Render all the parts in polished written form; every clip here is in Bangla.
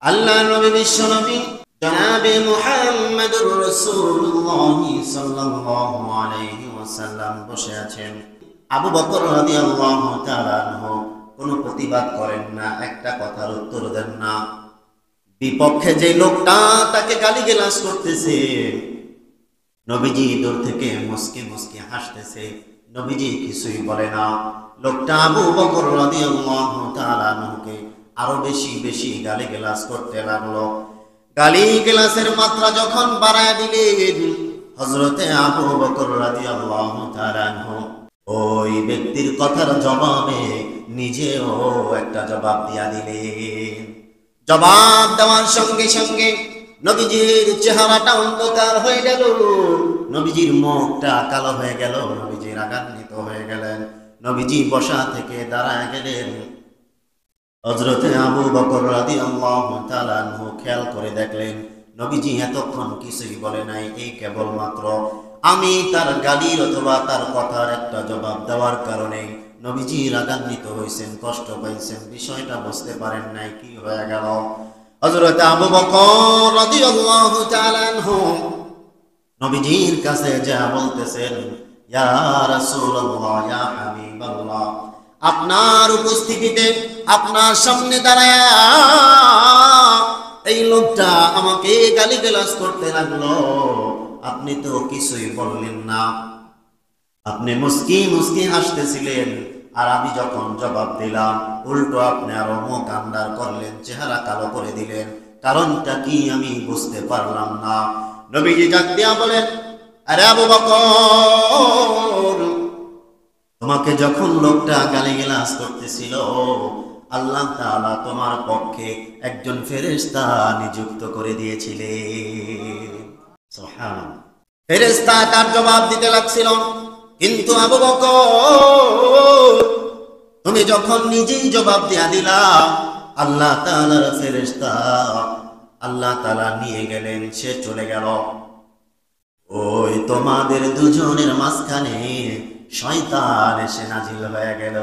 আল্লাহ নবী বিশ্ব নবী জনাবে মুহাম্মদুর রাসূলুল্লাহ সাল্লাল্লাহু আলাইহি ওয়াসাল্লাম বসে আছেন। আবু বকর রাদিয়াল্লাহু তাআলা আনহু কোনো প্রতিবাদ করেন না, একটা কথার উত্তর দেন না। বিপক্ষে যে লোকটা তাকে গালিগালাজ করতেছে, নবীজি দূর থেকে মুস্কি মুস্কি হাসতেছে, নবীজি কিছুই বলে না। লোকটা আবু বকর রাদিয়াল্লাহু তাআলা আনহুকে আরো বেশি বেশি গালিগালাজ করতে লাগলো। গালিগালাজের মাত্রা যখন বাড়ায় দিলেন, হযরতে আবু বকর রাদিয়াল্লাহু তাআলা আনহু ওই ব্যক্তির কথার জবাবে নিজেও একটা জবাব দিয়া দিলেন। জবাব দেওয়ার সঙ্গে সঙ্গে নবীজির চেহারাটা অন্ধকার হয়ে গেল, নবীজির মুখটা কালো হয়ে গেল, নবীজি রাগান্বিত হয়ে গেলেন। নবীজি বসা থেকে দাঁড়ায় গেলেন। হযরতে আবু বকর রাদিয়াল্লাহু তাআলা আনহু খেয়াল করে দেখলেন নবীজি এতক্ষণ কিছুই বলে নাই, এই কেবলমাত্র আমি তার গালির অথবা তার কথার একটা জবাব দেওয়ার কারণে নবীজি রাগান্বিত হয়েছেন, কষ্ট পাইছেন, বিষয়টা বুঝতে পারেন নাই কি হয়ে গেল। হযরত আবু বকর রাদিয়াল্লাহু তাআলা আনহু নবীজির কাছে যা বলতেছেন, ইয়া রাসূলুল্লাহ, ইয়া হাবিবাল্লাহ, আপনার উপস্থিতিতে আপনার সামনে দাঁড়ায় এই লোকটা আমাকে গালিগালাজ করতে লাগলো, আপনি তো কিছুই বললেন না, আপনি মুস্কি মুস্কি হাসতেছিলেন, আর আমি যখন জবাব দিলাম উল্টো আপনি আরো মুখ আন্দার করলেন, চেহারা কালো করে দিলেন, কারণটা কি আমি বুঝতে পারলাম না। নবীজি ডাক দিয়া বলেন, আরে আবু বকর, তোমাকে যখন লোকটা গালিগালাজ করতেছিল, আল্লাহ তাআলা তোমার পক্ষে একজন ফেরেশতা নিযুক্ত করে দিয়েছিলেন। সুবহানাল্লাহ। ফেরেশতা তার জবাব দিতে লাগছিল, কিন্তু আবু বকর তুমি যখন নিজেই জবাব দিয়া দিলা, আল্লাহ তাআলার ফেরেশতা আল্লাহ তাআলা নিয়ে গেলেন, সে চলে গেল। ওই তোমাদের দুজনের মাঝখানে শয়তান এসে নাজিল হয়ে গেল।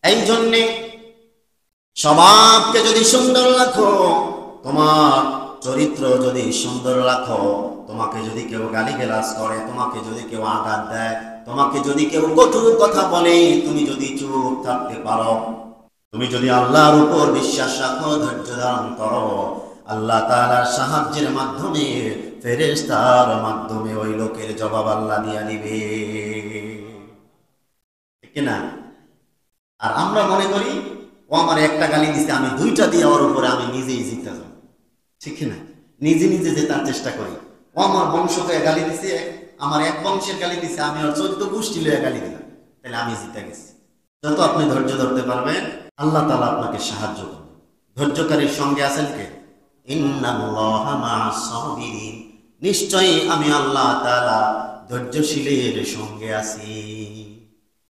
এই জন্যে স্বভাবকে যদি সুন্দর রাখো, তোমার চরিত্র যদি সুন্দর রাখো, তোমাকে যদি কেউ গালিগালাজ করে, তোমাকে যদি কেউ আঘাত দেয়, তোমাকে যদি কেউ কটু কথা বলে, তুমি যদি চুপ থাকতে পারো, তুমি যদি আল্লাহর উপর বিশ্বাস রাখো, ধৈর্য ধারণ করো, আল্লাহ তাআলার সাহায্যের মাধ্যমে, ফেরেশতার মাধ্যমে ওই লোকের জবাব আল্লাহ দিয়া দিবে, ঠিক না? আর আমরা মনে করি ও আমার একটা গালি দিছে, আমি দুইটা দিয়ে ওর উপরে আমি নিজেই জিতে যাব, ঠিক না? নিজে নিজে জেতার চেষ্টা করি। ও আমার বংশকে গালি দিছে, আমার এক বংশের গালি দিছে, আমি ওর 14 গোষ্ঠী লইয়া গালি দিলাম, তাহলে আমি জিতে গেছি। যত আপনি ধৈর্য ধরতে পারবেন, আল্লাহ তাআলা আপনাকে সাহায্য করবেন। ধৈর্যকারীর সঙ্গে আছেন কে? ইন্নাল্লাহা মা'আস সাবিরিন, নিশ্চয়ই আমি আল্লাহ তাআলা ধৈর্যশীলের সঙ্গে আছি।